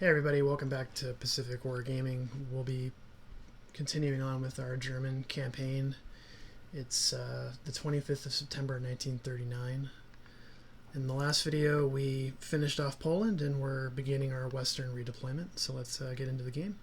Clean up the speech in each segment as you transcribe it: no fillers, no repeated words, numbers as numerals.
Hey everybody, welcome back to Pacific War Gaming. We'll be continuing on with our German campaign. It's the 25th of September 1939. In the last video we finished off Poland and we're beginning our western redeployment, so let's get into the game.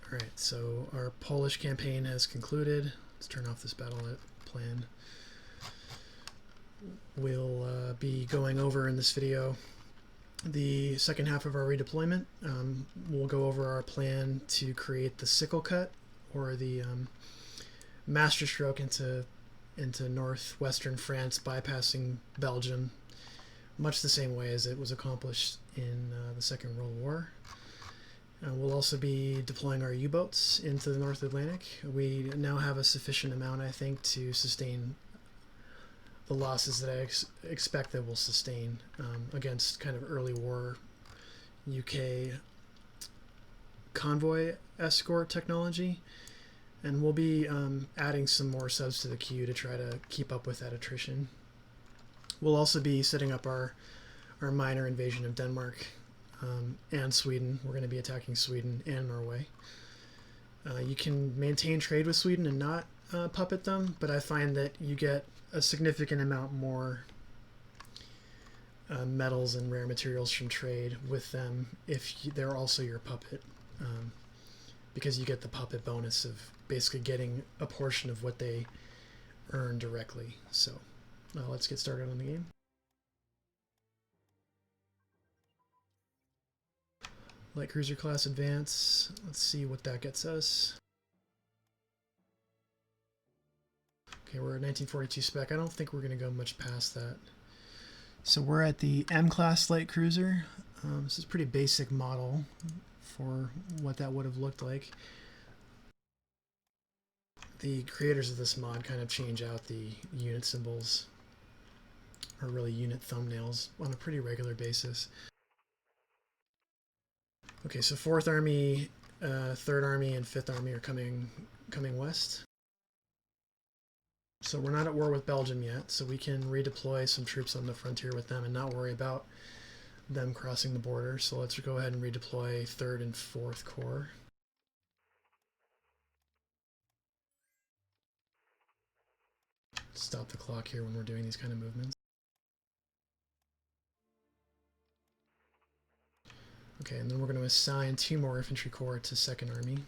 Alright, so our Polish campaign has concluded. Let's turn off this battle plan. We'll be going over in this video the second half of our redeployment. We'll go over our plan to create the sickle cut, or the masterstroke into northwestern France, bypassing Belgium, much the same way as it was accomplished in the Second World War. We'll also be deploying our U-boats into the North Atlantic. We now have a sufficient amount, I think, to sustain the losses that I expect that we'll sustain against kind of early war UK convoy escort technology. And we'll be adding some more subs to the queue to try to keep up with that attrition. We'll also be setting up our minor invasion of Denmark and Sweden. We're going to be attacking Sweden and Norway. You can maintain trade with Sweden and not puppet them, but I find that you get a significant amount more metals and rare materials from trade with them if they're also your puppet, because you get the puppet bonus of basically getting a portion of what they earn directly. So let's get started on the game. Light cruiser class advance. Let's see what that gets us. Okay, we're at 1942 spec. I don't think we're going to go much past that. So we're at the M-class light cruiser. This is a pretty basic model for what that would have looked like. The creators of this mod kind of change out the unit symbols, or really unit thumbnails, on a pretty regular basis. Okay, so 4th Army, 3rd Army, and 5th Army are coming west. So we're not at war with Belgium yet, so we can redeploy some troops on the frontier with them and not worry about them crossing the border. So let's go ahead and redeploy 3rd and 4th Corps. Stop the clock here when we're doing these kind of movements. Okay, and then we're going to assign 2 more infantry corps to 2nd Army.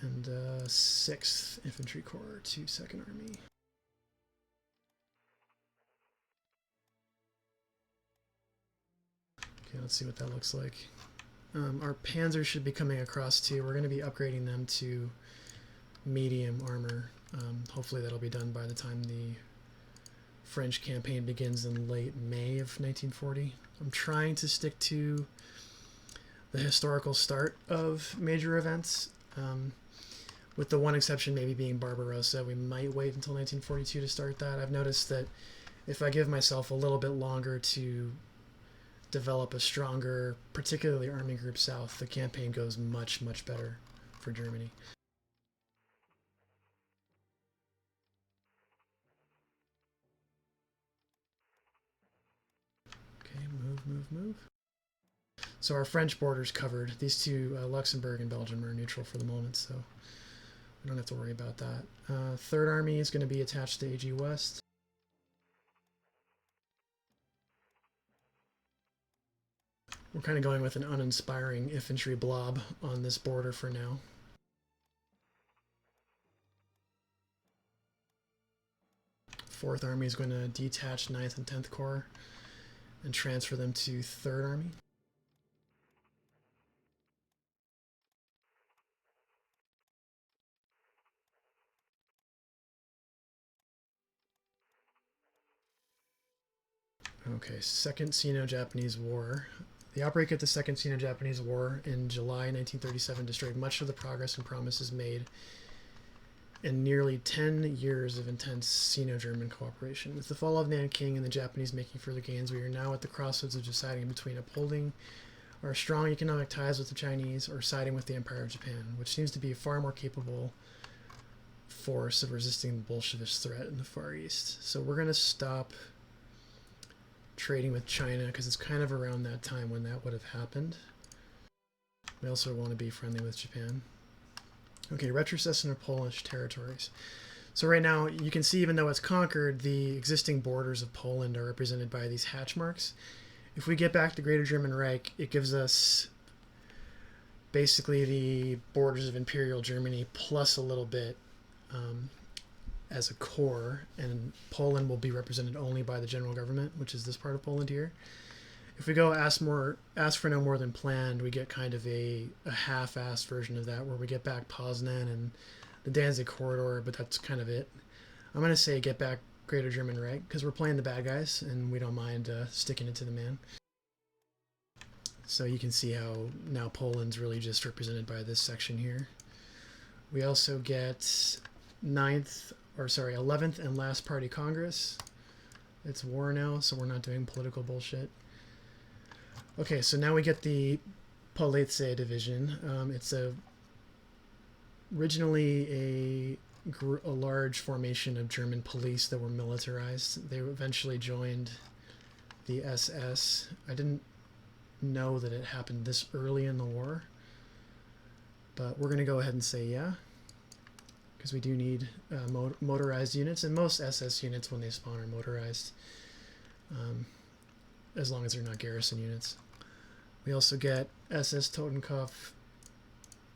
And 6th Infantry Corps to 2nd Army. Okay, let's see what that looks like. Our Panzers should be coming across too. We're going to be upgrading them to medium armor. Hopefully that'll be done by the time the French campaign begins in late May of 1940. I'm trying to stick to the historical start of major events, with the one exception maybe being Barbarossa. We might wait until 1942 to start that. I've noticed that if I give myself a little bit longer to develop a stronger, particularly Army Group South, the campaign goes much, much better for Germany. Okay, move. So our French border's covered. These two, Luxembourg and Belgium, are neutral for the moment, so we don't have to worry about that. 3rd Army is going to be attached to AG West. We're kind of going with an uninspiring infantry blob on this border for now. Fourth Army is going to detach 9th and 10th Corps and transfer them to 3rd Army. Okay, Second Sino-Japanese War. The outbreak of the Second Sino-Japanese War in July 1937 destroyed much of the progress and promises made and nearly 10 years of intense Sino-German cooperation. With the fall of Nanking and the Japanese making further gains, we are now at the crossroads of deciding between upholding our strong economic ties with the Chinese or siding with the Empire of Japan, which seems to be a far more capable force of resisting the Bolshevist threat in the Far East. So we're going to stop trading with China because it's kind of around that time when that would have happened. We also want to be friendly with Japan. Okay, retrocession of Polish territories. So right now, you can see even though it's conquered, the existing borders of Poland are represented by these hatch marks. If we get back the Greater German Reich, it gives us basically the borders of Imperial Germany plus a little bit as a core, and Poland will be represented only by the general government, which is this part of Poland here. If we go ask for no more than planned, we get kind of a half-assed version of that, where we get back Poznan and the Danzig corridor, but that's kind of it. I'm going to say get back Greater German Reich, because we're playing the bad guys, and we don't mind sticking it to the man. So you can see how now Poland's really just represented by this section here. We also get 11th and last party Congress. It's war now, so we're not doing political bullshit. Okay, so now we get the Politse division. It's originally a large formation of German police that were militarized. They eventually joined the SS. I didn't know that it happened this early in the war, but we're going to go ahead and say yeah, because we do need motorized units, and most SS units when they spawn are motorized, as long as they're not garrison units. We also get SS Totenkopf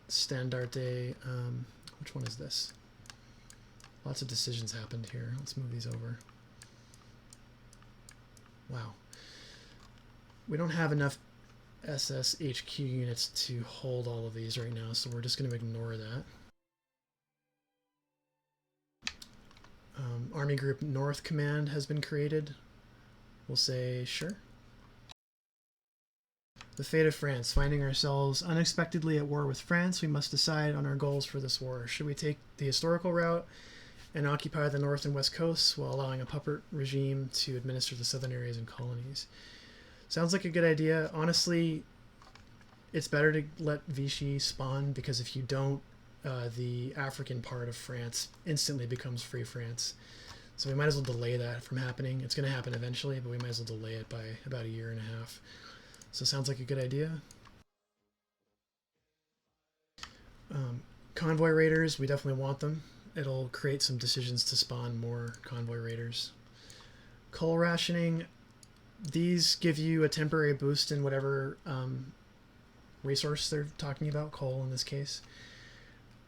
Standarte. Which one is this? Lots of decisions happened here. Let's move these over. Wow. We don't have enough SS HQ units to hold all of these right now, so we're just going to ignore that. Army Group North Command has been created. We'll say sure. The fate of France. Finding ourselves unexpectedly at war with France, we must decide on our goals for this war. Should we take the historical route and occupy the north and west coasts while allowing a puppet regime to administer the southern areas and colonies? Sounds like a good idea. Honestly, it's better to let Vichy spawn, because if you don't, the African part of France instantly becomes Free France. So we might as well delay that from happening. It's going to happen eventually, but we might as well delay it by about a year and a half. So sounds like a good idea. Convoy Raiders, we definitely want them. It'll create some decisions to spawn more Convoy Raiders. Coal rationing, these give you a temporary boost in whatever resource they're talking about, coal in this case.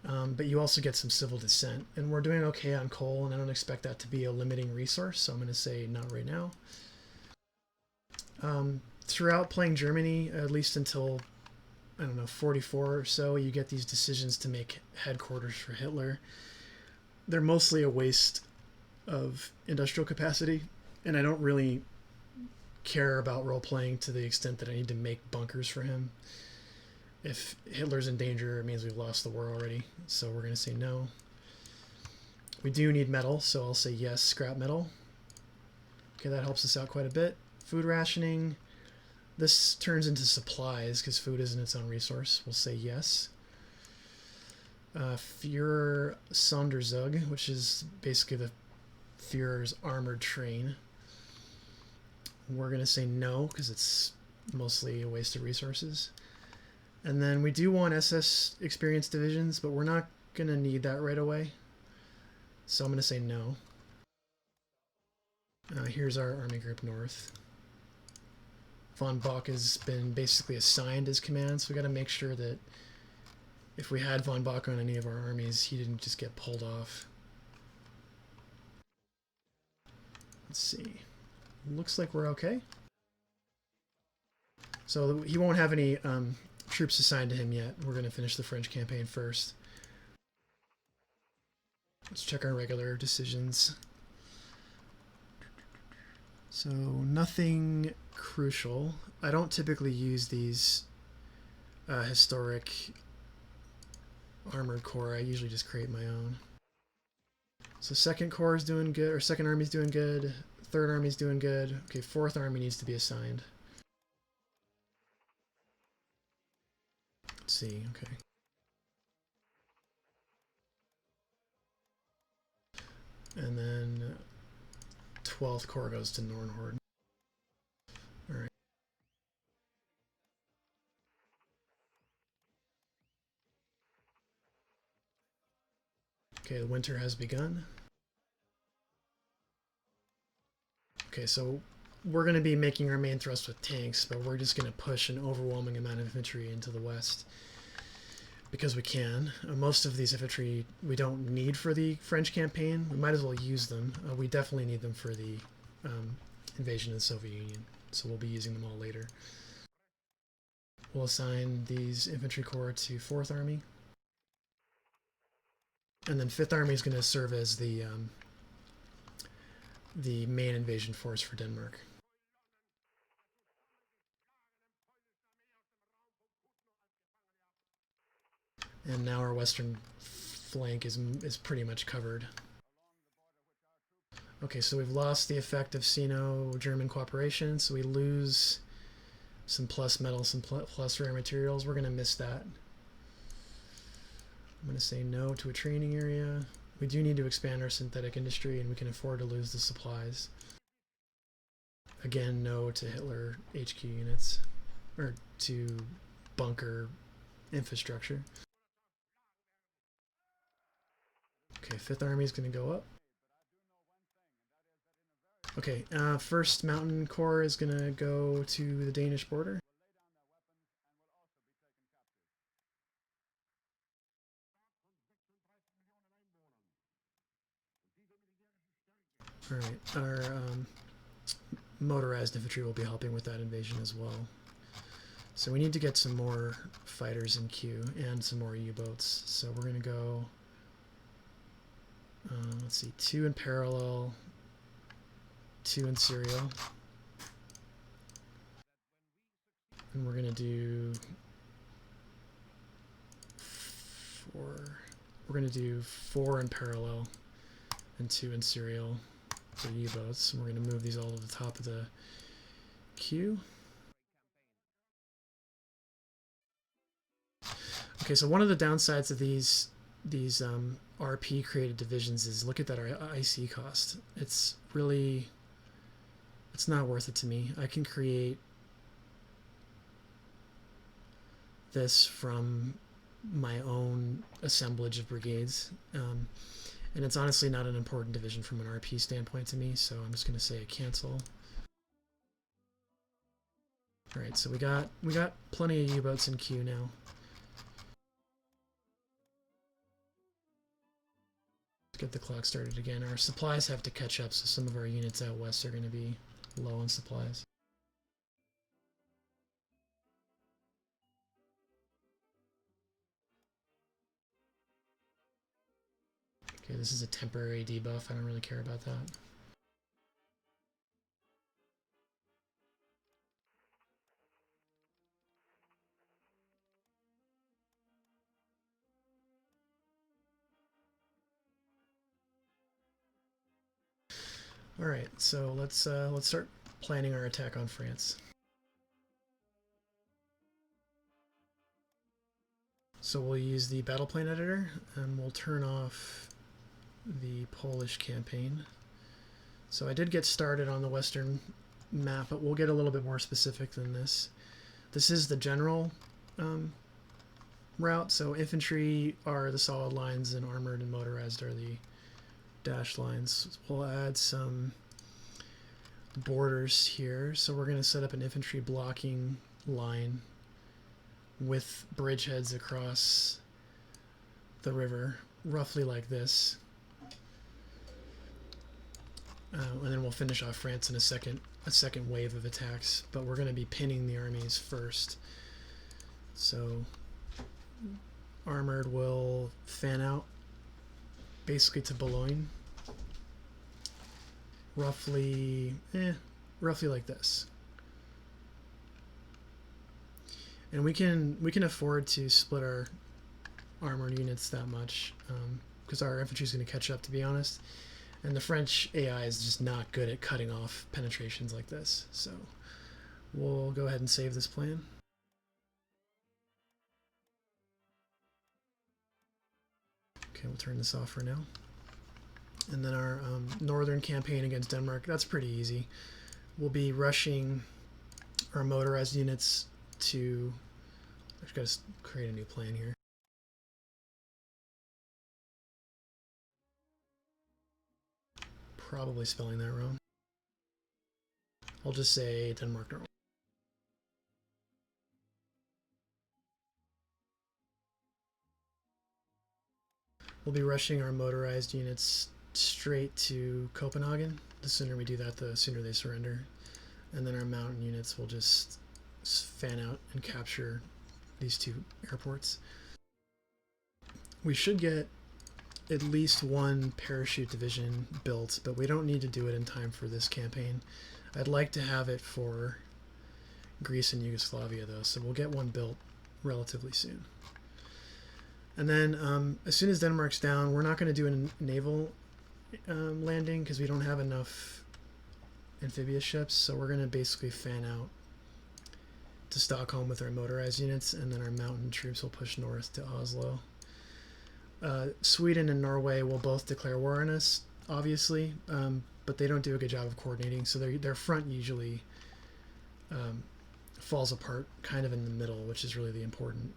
But you also get some civil dissent, and we're doing okay on coal, and I don't expect that to be a limiting resource, so I'm going to say not right now. Throughout playing Germany, at least until, I don't know, 44 or so, you get these decisions to make headquarters for Hitler. They're mostly a waste of industrial capacity, and I don't really care about role-playing to the extent that I need to make bunkers for him. If Hitler's in danger, it means we've lost the war already, so we're going to say no. We do need metal, so I'll say yes, scrap metal. Okay, that helps us out quite a bit. Food rationing. This turns into supplies because food isn't its own resource. We'll say yes. Führer Sonderzug, which is basically the Führer's armored train. We're going to say no because it's mostly a waste of resources. And then we do want SS experienced divisions, but we're not going to need that right away. So I'm going to say no. Here's our Army Group North. Von Bock has been basically assigned his command, so we got to make sure that if we had Von Bock on any of our armies, he didn't just get pulled off. Let's see. Looks like we're okay. So he won't have any troops assigned to him yet. We're going to finish the French campaign first. Let's check our regular decisions. So nothing crucial. I don't typically use these historic armored core. I usually just create my own. So second corps is doing good, or second army's doing good. Third army's doing good. Okay, fourth army needs to be assigned. Let's see, okay. And then 12th Corps goes to Nornhord. Alright. Okay, the winter has begun. Okay, so we're going to be making our main thrust with tanks, but we're just going to push an overwhelming amount of infantry into the west because we can. Most of these infantry we don't need for the French campaign. We might as well use them. We definitely need them for the invasion of the Soviet Union, so we'll be using them all later. We'll assign these infantry corps to 4th Army. And then 5th Army is going to serve as the main invasion force for Denmark. And now our western flank is pretty much covered. Okay, so we've lost the effect of Sino-German cooperation, so we lose some plus metal, some plus rare materials. We're going to miss that. I'm going to say no to a training area. We do need to expand our synthetic industry, and we can afford to lose the supplies. Again, no to Hitler HQ units, or to bunker infrastructure. Okay, 5th Army is going to go up. Okay, 1st Mountain Corps is going to go to the Danish border. Alright, our motorized infantry will be helping with that invasion as well. So we need to get some more fighters in queue and some more U-boats. So we're going to go, let's see, 2 in parallel, 2 in serial. And we're going to do 4. We're going to do 4 in parallel and 2 in serial for U-boats. And we're going to move these all to the top of the queue. Okay, so one of the downsides of these RP created divisions is look at that IC cost. It's not worth it to me. I can create this from my own assemblage of brigades, and it's honestly not an important division from an RP standpoint to me, so I'm just going to say cancel. Alright, so we got plenty of U-boats in queue now. Get the clock started again. Our supplies have to catch up, so some of our units out west are going to be low on supplies. Okay, this is a temporary debuff. I don't really care about that. All right, so let's start planning our attack on France. So we'll use the battle plan editor, and we'll turn off the Polish campaign. So I did get started on the western map, but we'll get a little bit more specific than this. This is the general route, so infantry are the solid lines, and armored and motorized are the dash lines. We'll add some borders here, so we're going to set up an infantry blocking line with bridgeheads across the river, roughly like this. And then we'll finish off France in a second wave of attacks, but we're going to be pinning the armies first. So armored will fan out basically to Boulogne, roughly like this. And we can afford to split our armored units that much. because our infantry is going to catch up, to be honest. And the French AI is just not good at cutting off penetrations like this. So we'll go ahead and save this plan. Okay, we'll turn this off for now. And then our northern campaign against Denmark, that's pretty easy. We'll be rushing our motorized units to... I've got to create a new plan here. Probably spelling that wrong. I'll just say Denmark Norway. We'll be rushing our motorized units straight to Copenhagen. The sooner we do that, the sooner they surrender. And then our mountain units will just fan out and capture these two airports. We should get at least one parachute division built, but we don't need to do it in time for this campaign. I'd like to have it for Greece and Yugoslavia, though, so we'll get one built relatively soon. And then as soon as Denmark's down, we're not going to do a naval landing because we don't have enough amphibious ships, so we're going to basically fan out to Stockholm with our motorized units, and then our mountain troops will push north to Oslo. Sweden and Norway will both declare war on us, obviously, but they don't do a good job of coordinating, so their front usually falls apart kind of in the middle, which is really the important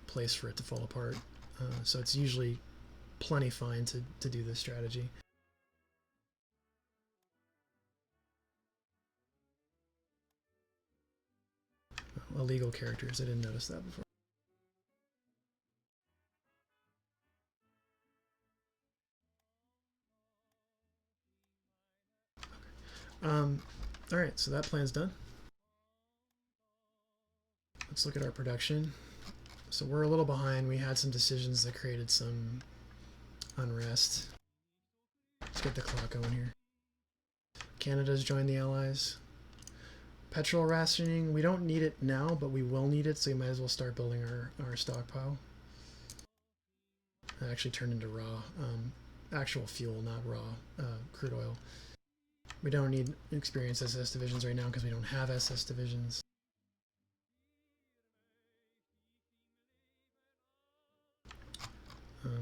place for it to fall apart. So it's usually plenty fine to do this strategy. Oh, illegal characters, I didn't notice that before. Alright, so that plan's done. Let's look at our production. So we're a little behind. We had some decisions that created some unrest. Let's get the clock going here. Canada's joined the Allies. Petrol rationing, we don't need it now, but we will need it, so you might as well start building our stockpile. That actually turned into raw, actual fuel, not raw crude oil. We don't need experienced SS divisions right now because we don't have SS divisions.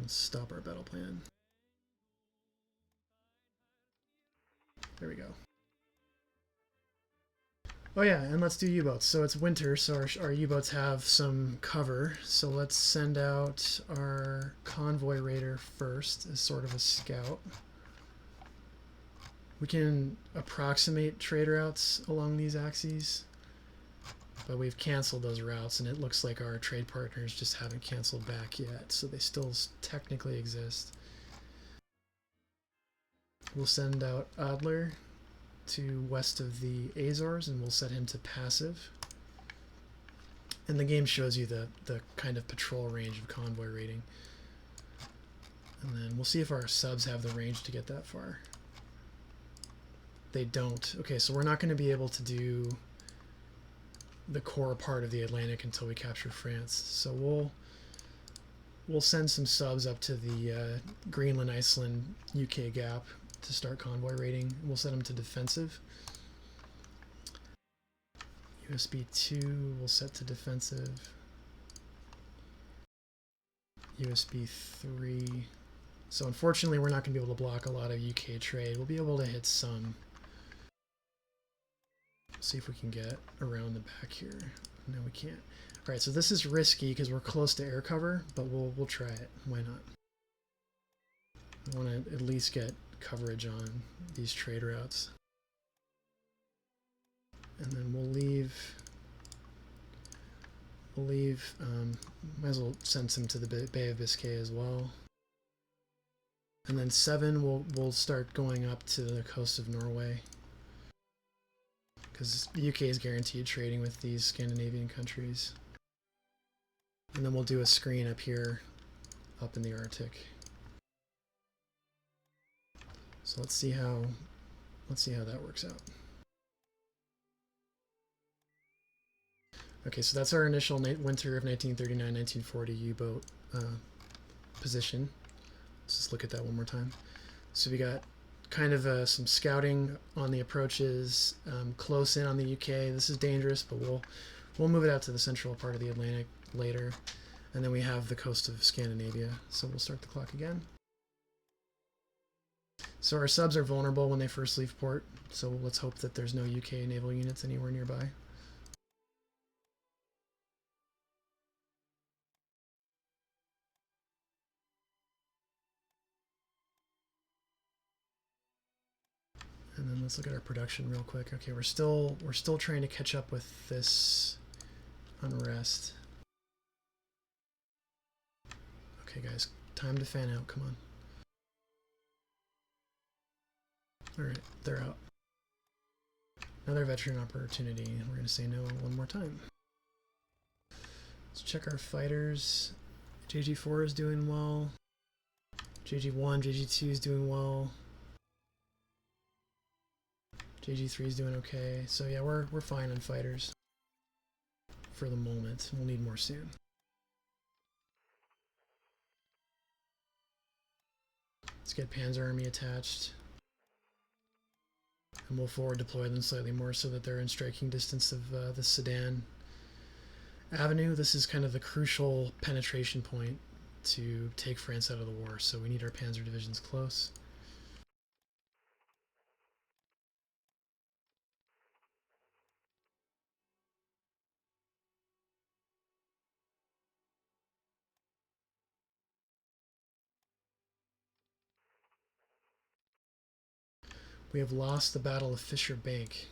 Stop our battle plan. There we go. Oh yeah, and let's do U-boats. So it's winter, so our U-boats have some cover. So let's send out our Convoy Raider first as sort of a scout. We can approximate trade routes along these axes, but we've canceled those routes, and it looks like our trade partners just haven't canceled back yet, so they still technically exist. We'll send out Adler to west of the Azores, and we'll set him to passive. And the game shows you the kind of patrol range of convoy raiding. And then we'll see if our subs have the range to get that far. They don't. Okay, so we're not going to be able to do the core part of the Atlantic until we capture France. So we'll send some subs up to the Greenland, Iceland, UK gap to start convoy raiding. We'll set them to defensive. USB 2 we'll set to defensive. USB 3. So unfortunately we're not going to be able to block a lot of UK trade. We'll be able to hit some. See if we can get around the back here. No, we can't. All right, so this is risky because we're close to air cover, but we'll try it. Why not? I want to at least get coverage on these trade routes. And then we'll leave, might as well send some to the Bay of Biscay as well. And then 7, we'll start going up to the coast of Norway, because the UK is guaranteed trading with these Scandinavian countries. And then we'll do a screen up here, up in the Arctic. So let's see how that works out. Okay, so that's our initial winter of 1939-1940 U-boat position. Let's just look at that one more time. So we got kind of some scouting on the approaches, close in on the UK. This is dangerous, but we'll move it out to the central part of the Atlantic later. And then we have the coast of Scandinavia. So we'll start the clock again. So our subs are vulnerable when they first leave port. So let's hope that there's no UK naval units anywhere nearby. And then let's look at our production real quick. Okay, we're still trying to catch up with this unrest. Okay, guys, time to fan out. Come on. All right, they're out. Another veteran opportunity. We're going to say no one more time. Let's check our fighters. JG4 is doing well. JG1, JG2 is doing well. JG3 is doing okay. So yeah, we're fine on fighters for the moment. We'll need more soon. Let's get Panzer Army attached. And we'll forward deploy them slightly more so that they're in striking distance of the Sedan Avenue. This is kind of the crucial penetration point to take France out of the war, so we need our panzer divisions close. We have lost the Battle of Fisher Bank.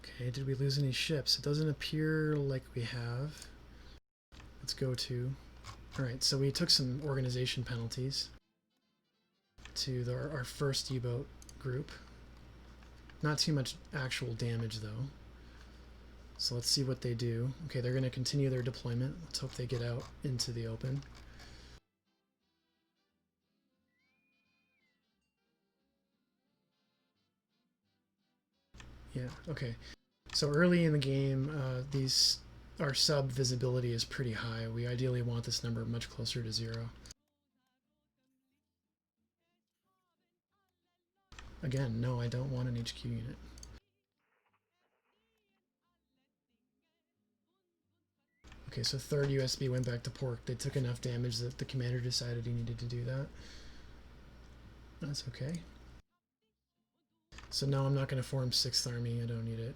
Okay, did we lose any ships? It doesn't appear like we have. Let's go to... Alright, so we took some organization penalties to our first U-boat group. Not too much actual damage, though. So let's see what they do. Okay, they're going to continue their deployment. Let's hope they get out into the open. Yeah, okay. So early in the game, our sub visibility is pretty high. We ideally want this number much closer to 0. Again, no, I don't want an HQ unit. Okay, so 3rd USB went back to port. They took enough damage that the commander decided he needed to do that. That's okay. So no, I'm not going to form 6th Army. I don't need it.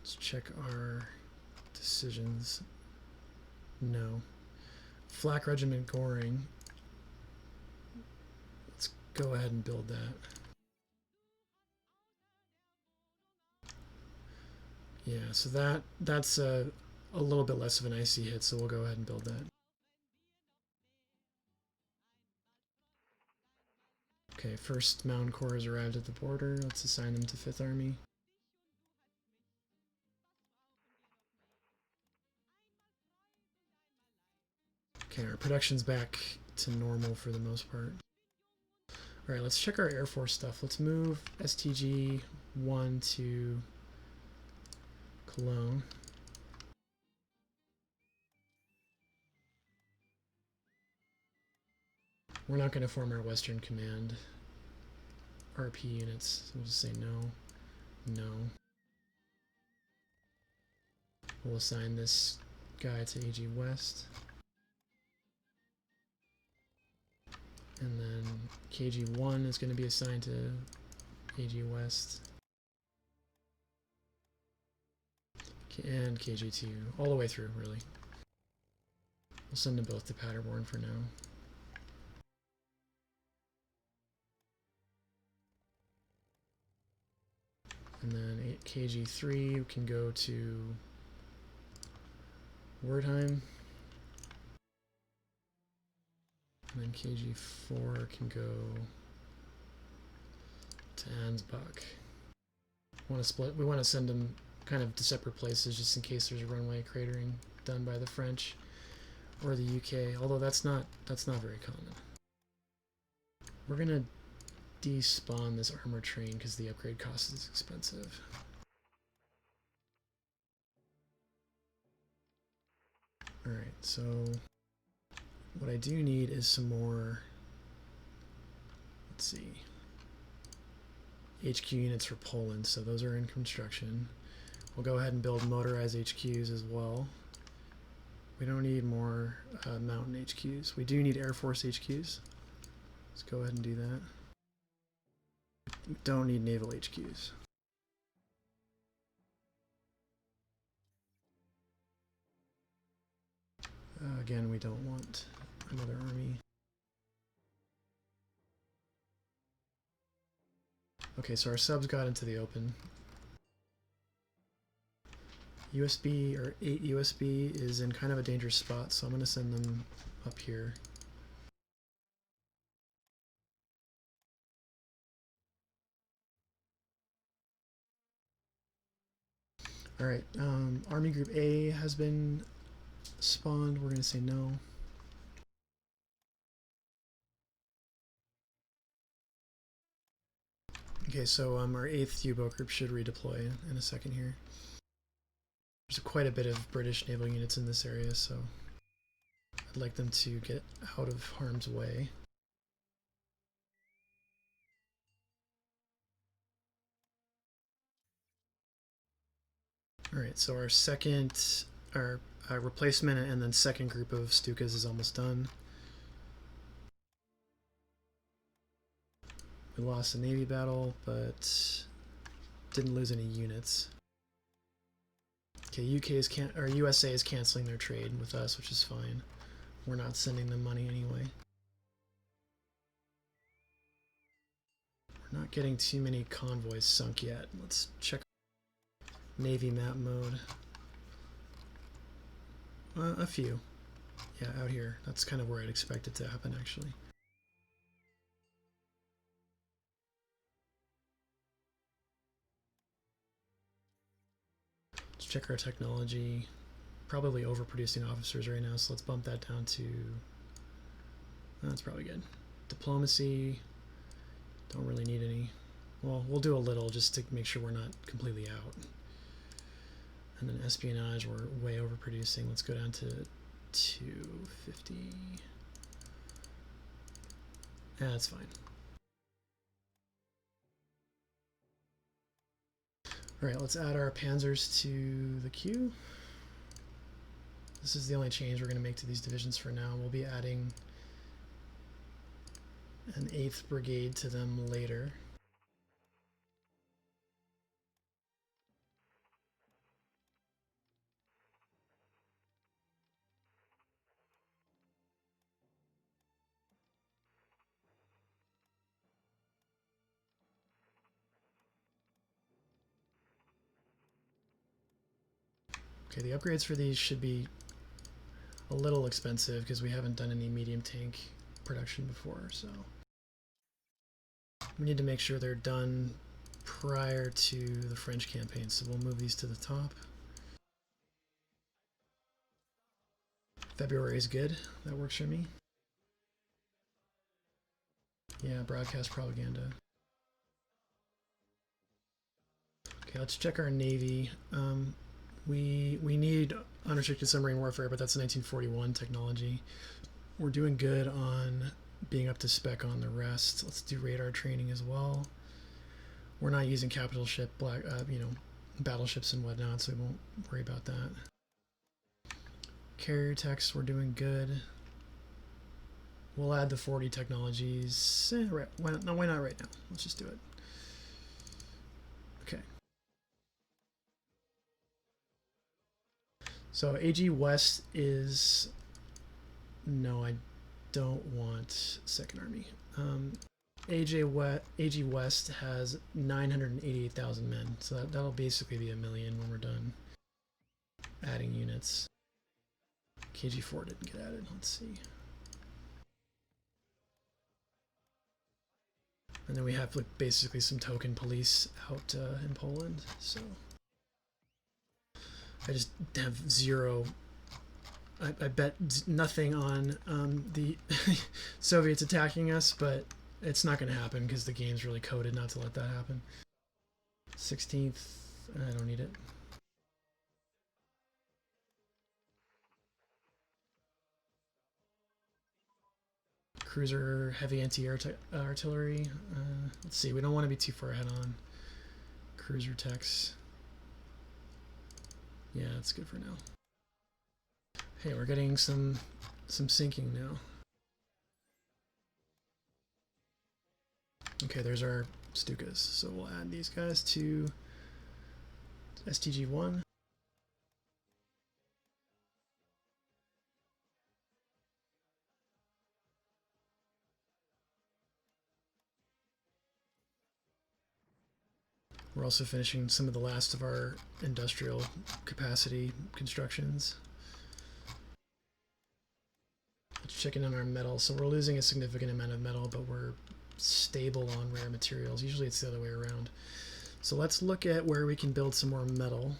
Let's check our decisions. No. Flak Regiment Goring. Let's go ahead and build that. Yeah, so that's a little bit less of an icy hit, so we'll go ahead and build that. Okay, 1st Mountain Corps has arrived at the border. Let's assign them to 5th Army. Okay, our production's back to normal for the most part. Alright, let's check our Air Force stuff. Let's move STG-1 to Cologne. We're not going to form our Western Command RP units, so we'll just say no, no. We'll assign this guy to AG West. And then KG1 is going to be assigned to AG West. And KG2, all the way through, really. We'll send them both to Paderborn for now. And then KG3 can go to Wertheim. And then KG4 can go to Ansbach. We want to send them kind of to separate places just in case there's a runway cratering done by the French or the UK, although that's not very common. We're gonna despawn this armor train because the upgrade cost is expensive. Alright, so what I do need is some more, let's see, HQ units for Poland, so those are in construction. We'll go ahead and build motorized HQs as well. We don't need more mountain HQs. We do need Air Force HQs. Let's go ahead and do that. We don't need naval HQs. Again, we don't want another army. Okay, so our subs got into the open. USB, or 8 USB, is in kind of a dangerous spot, so I'm going to send them up here. Alright, Army Group A has been spawned. We're going to say no. Okay, so our 8th U-boat group should redeploy in a second here. There's quite a bit of British naval units in this area, so I'd like them to get out of harm's way. Alright, so our second, our replacement and then second group of Stukas is almost done. We lost a Navy battle, but didn't lose any units. Okay, USA is canceling their trade with us, which is fine. We're not sending them money anyway. We're not getting too many convoys sunk yet. Let's check Navy map mode. A few. Yeah, out here. That's kind of where I'd expect it to happen, actually. Let's check our technology. Probably overproducing officers right now, so let's bump that down to... That's probably good. Diplomacy. Don't really need any. Well, we'll do a little just to make sure we're not completely out. And then espionage, we're way overproducing. Let's go down to 250. Yeah, that's fine. Alright, let's add our panzers to the queue. This is the only change we're going to make to these divisions for now. We'll be adding an 8th brigade to them later. Okay, the upgrades for these should be a little expensive because we haven't done any medium tank production before, so we need to make sure they're done prior to the French campaign, so we'll move these to the top. February is good. That works for me. Yeah, broadcast propaganda. Okay, let's check our Navy. We need unrestricted submarine warfare, but that's 1941 technology. We're doing good on being up to spec on the rest. Let's do radar training as well. We're not using capital ship, battleships and whatnot, so we won't worry about that. Carrier techs, we're doing good. We'll add the 40 technologies. Right, why not right now? Let's just do it. Okay. So AG West is... No, I don't want Second Army. AG West has 988,000 men, so that'll basically be 1 million when we're done adding units. KG4 didn't get added. Let's see. And then we have like basically some token police out in Poland. So I just have zero. I bet nothing on the Soviets attacking us, but it's not going to happen because the game's really coded not to let that happen. 16th, I don't need it. Cruiser heavy anti-air artillery. Let's see, we don't want to be too far ahead on cruiser techs. Yeah, that's good for now. Hey, we're getting some sinking now. Okay, there's our Stukas. So we'll add these guys to STG-1. We're also finishing some of the last of our industrial capacity constructions. Let's check in on our metal. So we're losing a significant amount of metal, but we're stable on rare materials. Usually it's the other way around. So let's look at where we can build some more metal.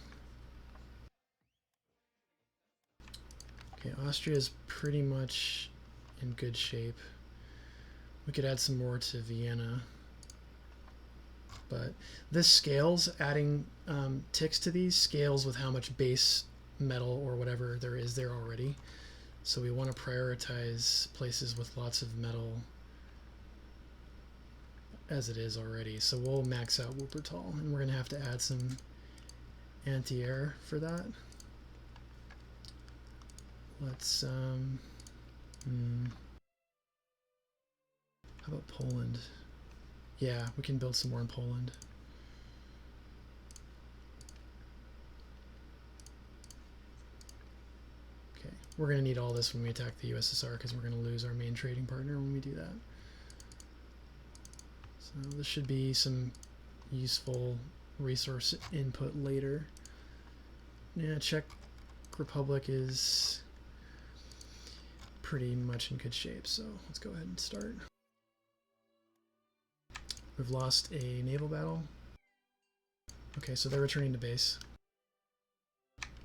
Okay, Austria is pretty much in good shape. We could add some more to Vienna. But this scales, adding ticks to these scales with how much base metal or whatever there is there already. So we want to prioritize places with lots of metal as it is already. So we'll max out Wuppertal, and we're going to have to add some anti-air for that. Let's, how about Poland? Yeah, we can build some more in Poland. Okay, we're going to need all this when we attack the USSR because we're going to lose our main trading partner when we do that. So this should be some useful resource input later. Yeah, Czech Republic is pretty much in good shape, so let's go ahead and start. We've lost a naval battle. Okay, so they're returning to base.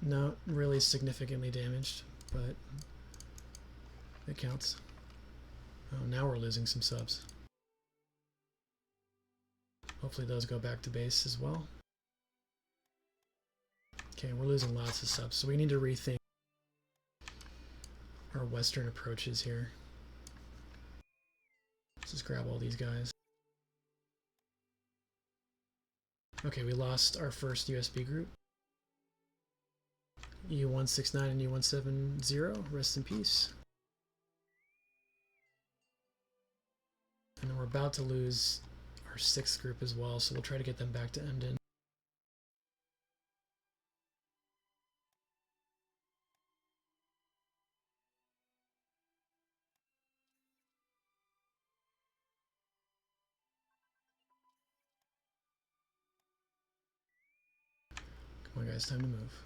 Not really significantly damaged, but it counts. Oh, now we're losing some subs. Hopefully those go back to base as well. Okay, we're losing lots of subs, so we need to rethink our western approaches here. Let's just grab all these guys. Okay, we lost our first USB group. U-169 and U-170, rest in peace. And then we're about to lose our 6th group as well, so we'll try to get them back to Emden. Come on guys, time to move.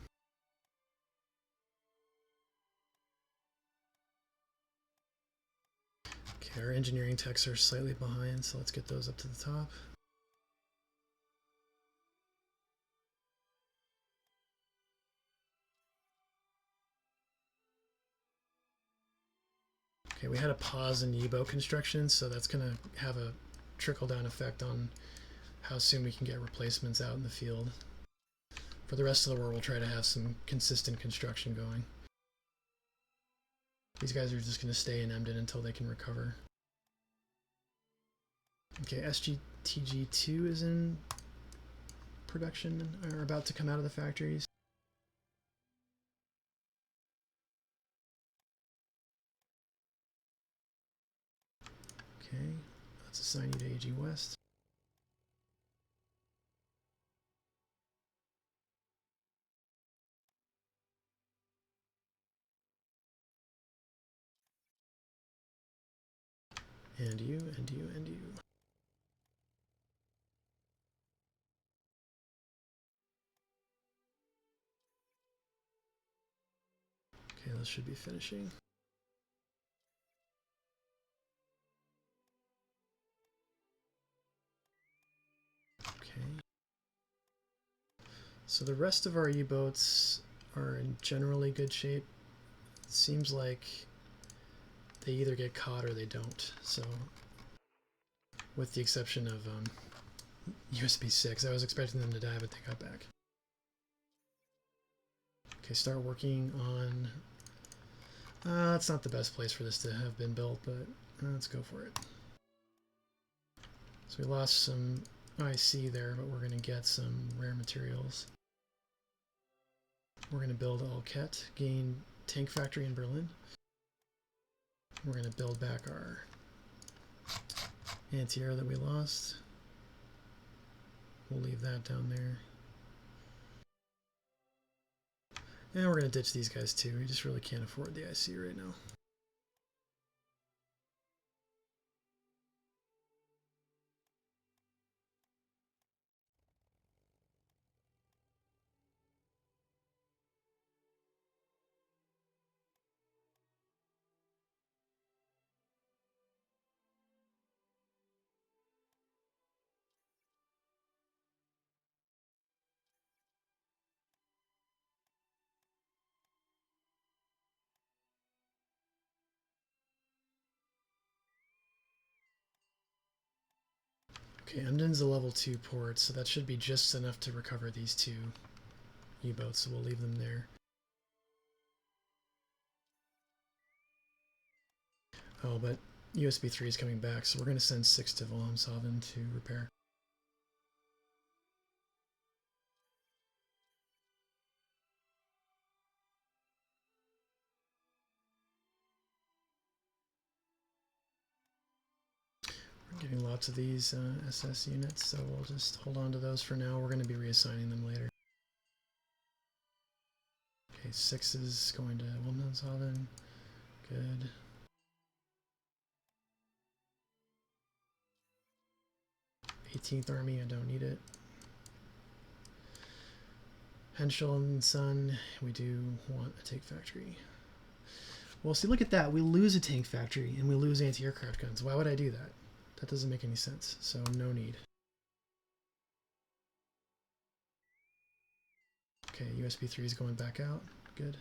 Okay, our engineering techs are slightly behind, so let's get those up to the top. Okay, we had a pause in U-boat construction, so that's going to have a trickle-down effect on how soon we can get replacements out in the field. For the rest of the war, we'll try to have some consistent construction going. These guys are just going to stay in Emden until they can recover. Okay, SGTG2 is in production, or about to come out of the factories. Okay, let's assign you to AG West. And you, and you, and you. Okay, this should be finishing. Okay. So the rest of our U-boats are in generally good shape. It seems like they either get caught or they don't. So with the exception of USB 6. I was expecting them to die, but they got back. Okay, start working on... it's not the best place for this to have been built, but let's go for it. So we lost some IC there, but we're going to get some rare materials. We're going to build Alket, gain tank factory in Berlin. We're going to build back our anti-air that we lost. We'll leave that down there. And we're going to ditch these guys too. We just really can't afford the IC right now. Okay, Emden's a level 2 port, so that should be just enough to recover these 2 U-boats, so we'll leave them there. Oh, but USB 3 is coming back, so we're going to send 6 to Wilhelmshaven to repair. We're getting lots of these SS units, so we'll just hold on to those for now. We're going to be reassigning them later. Okay, 6 is going to Wilhelmshaven. Good. th Army, I don't need it. Henschel and Son, we do want a tank factory. Well, see, look at that. We lose a tank factory and we lose anti-aircraft guns. Why would I do that? That doesn't make any sense, so no need. Okay, USB 3 is going back out. Good.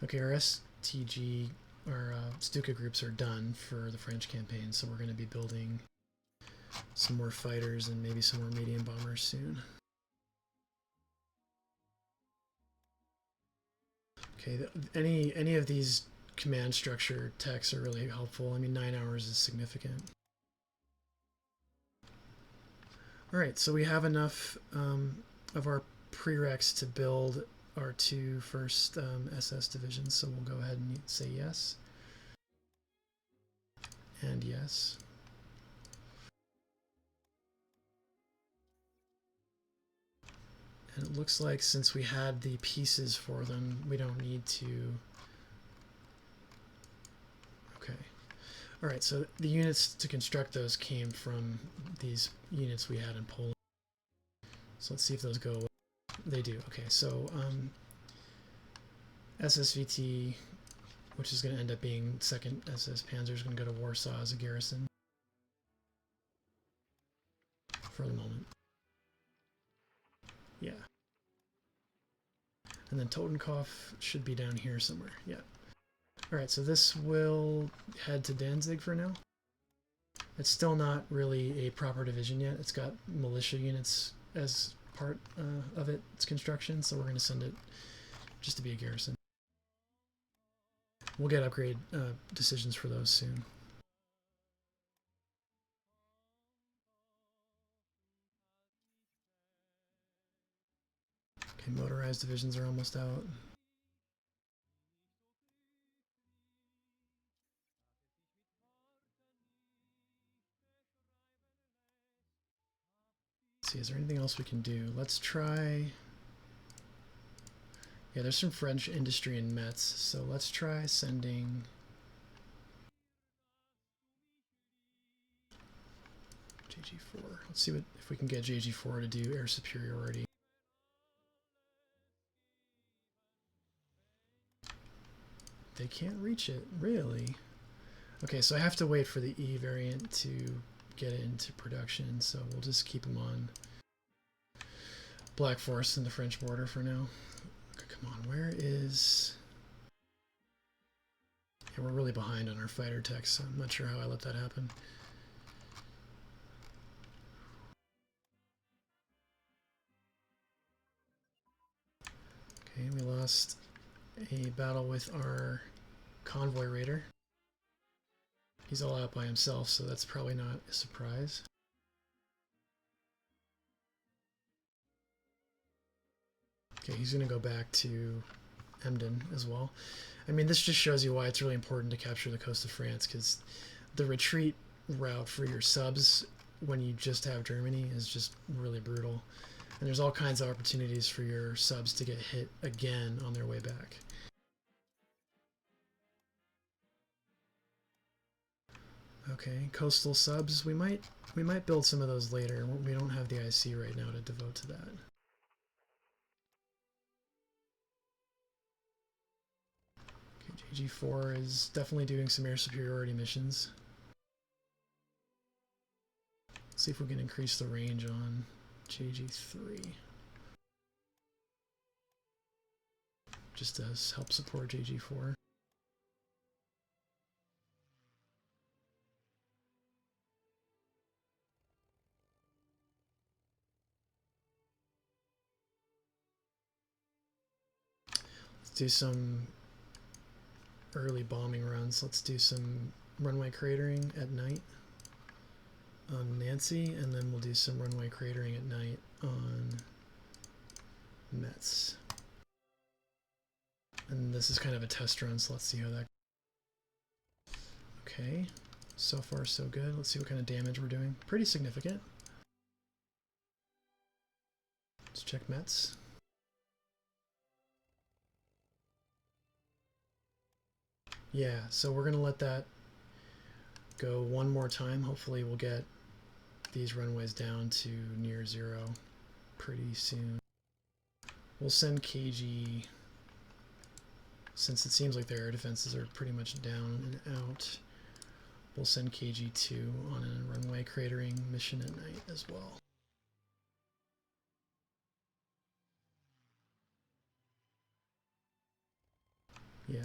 Okay, our STG, our Stuka groups are done for the French campaign, so we're going to be building some more fighters and maybe some more medium bombers soon. Okay, any of these command structure techs are really helpful. I mean, 9 hours is significant. Alright, so we have enough of our prereqs to build our 2 first SS divisions, so we'll go ahead and say yes. And yes. And it looks like since we had the pieces for them, we don't need to... Okay. Alright, so the units to construct those came from these units we had in Poland. So let's see if those go away. They do. Okay, so SSVT, which is going to end up being 2nd SS Panzer, is going to go to Warsaw as a garrison for the moment. Yeah. And then Totenkopf should be down here somewhere. Yeah. Alright, so this will head to Danzig for now. It's still not really a proper division yet. It's got militia units as part of its construction, so we're going to send it just to be a garrison. We'll get upgrade decisions for those soon. Okay, motorized divisions are almost out. Let's see, is there anything else we can do? Let's try... Yeah, there's some French industry in Metz, so let's try sending... JG4. Let's see if we can get JG4 to do air superiority. They can't reach it, really? Okay, so I have to wait for the E variant to get into production, so we'll just keep them on Black Forest and the French border for now. Okay, come on, where is... Yeah, we're really behind on our fighter tech, so I'm not sure how I let that happen. Okay, we lost a battle with our Convoy Raider. He's all out by himself, so that's probably not a surprise. Okay, he's going to go back to Emden as well. I mean, this just shows you why it's really important to capture the coast of France, because the retreat route for your subs when you just have Germany is just really brutal. And there's all kinds of opportunities for your subs to get hit again on their way back. Okay, coastal subs, we might build some of those later. We don't have the IC right now to devote to that. Okay, JG4 is definitely doing some air superiority missions. Let's see if we can increase the range on JG3. Just to help support JG4. Let's do some early bombing runs. Let's do some runway cratering at night on Nancy, and then we'll do some runway cratering at night on Metz. And this is kind of a test run, so let's see how that goes. Okay, so far so good. Let's see what kind of damage we're doing. Pretty significant. Let's check Metz. Yeah, so we're going to let that go one more time. Hopefully we'll get these runways down to near zero pretty soon. We'll send KG, since it seems like their air defenses are pretty much down and out, we'll send KG2 on a runway cratering mission at night as well. Yeah.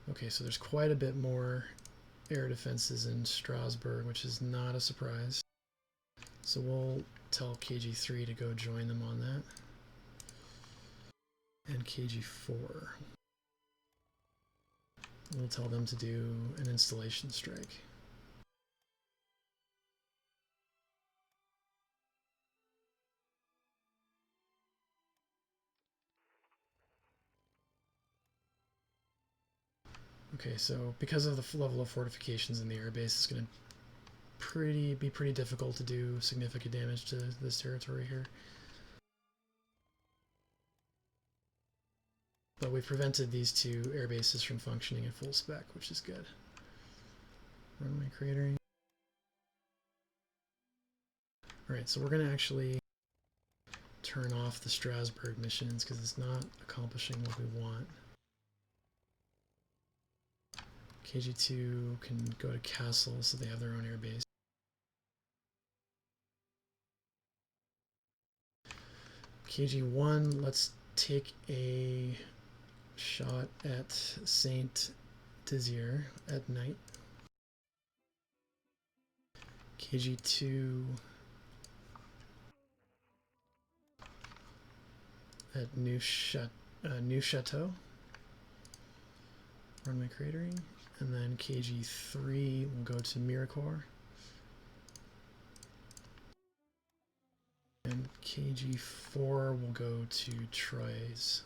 Okay, so there's quite a bit more air defenses in Strasbourg, which is not a surprise. So we'll tell KG3 to go join them on that. And KG4. We'll tell them to do an installation strike. Okay, so because of the level of fortifications in the airbase, it's going to be pretty difficult to do significant damage to this territory here. But we've prevented these two air bases from functioning at full spec, which is good. Runway cratering. Alright, so we're going to actually turn off the Strasbourg missions because it's not accomplishing what we want. KG2 can go to Castle, so they have their own air base. KG1, let's take a shot at Saint Dizier at night. KG2 at New Chateau. Runway cratering. And then KG3 will go to Mirecourt. And KG4 will go to Troyes.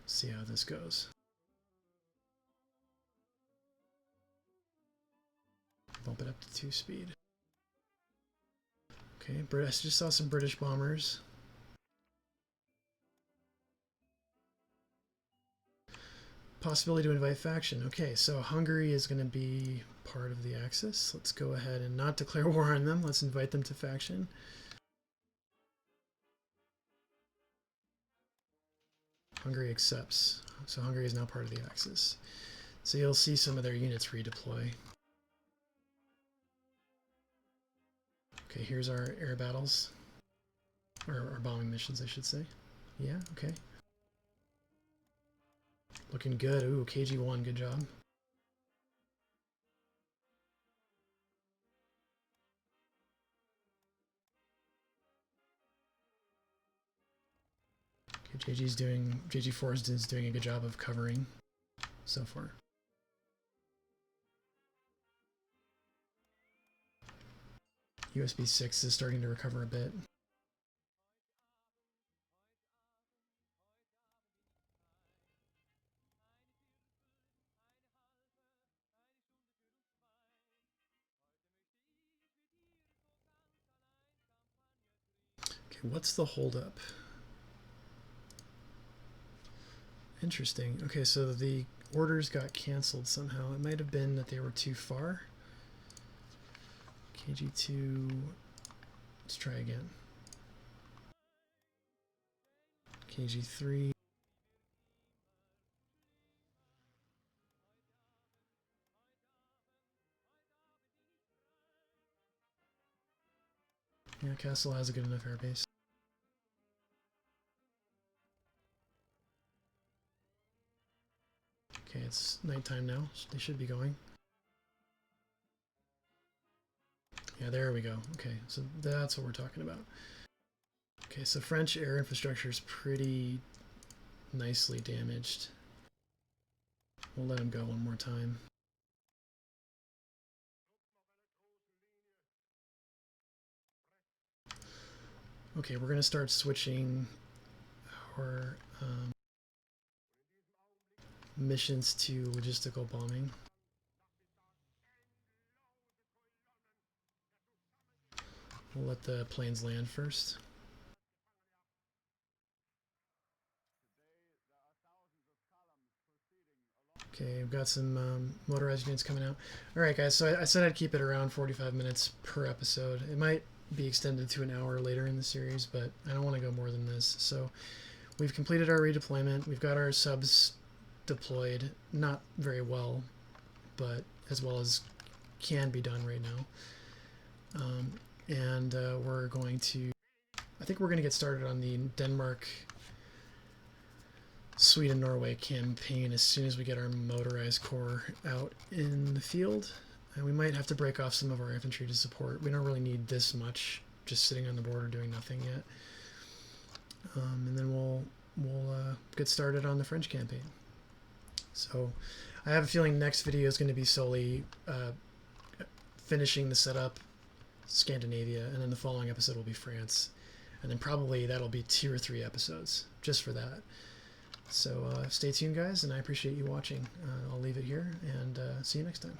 See how this goes. Bump it up to 2 speed. Okay, I just saw some British bombers. Possibility to invite faction. Okay, so Hungary is going to be part of the Axis. Let's go ahead and not declare war on them. Let's invite them to faction. Hungary accepts. So Hungary is now part of the Axis. So you'll see some of their units redeploy. Okay, here's our air battles. Or our bombing missions, I should say. Yeah, okay. Looking good. Ooh, KG-1, good job. Okay, JG4 is doing a good job of covering so far. USB 6 is starting to recover a bit. Okay, what's the holdup? Interesting. Okay, so the orders got canceled somehow. It might have been that they were too far. KG2, let's try again. KG3. Yeah, Castle has a good enough airbase. Okay, it's nighttime now. They should be going. Yeah, there we go. Okay, so that's what we're talking about. Okay, so French air infrastructure is pretty nicely damaged. We'll let him go one more time. Okay, we're going to start switching our missions to logistical bombing. We'll let the planes land first. Okay, we've got some motorized units coming out. Alright guys, so I said I'd keep it around 45 minutes per episode. It might be extended to an hour later in the series, but I don't want to go more than this. So we've completed our redeployment. We've got our subs deployed. Not very well, but as well as can be done right now. We're going to... I think we're going to get started on the Denmark... Sweden-Norway campaign as soon as we get our motorized corps out in the field. And we might have to break off some of our infantry to support. We don't really need this much just sitting on the border doing nothing yet. And then we'll get started on the French campaign. So I have a feeling next video is going to be solely finishing the setup, Scandinavia, and then the following episode will be France. And then probably that'll be 2 or 3 episodes just for that. So stay tuned, guys, and I appreciate you watching. I'll leave it here, and see you next time.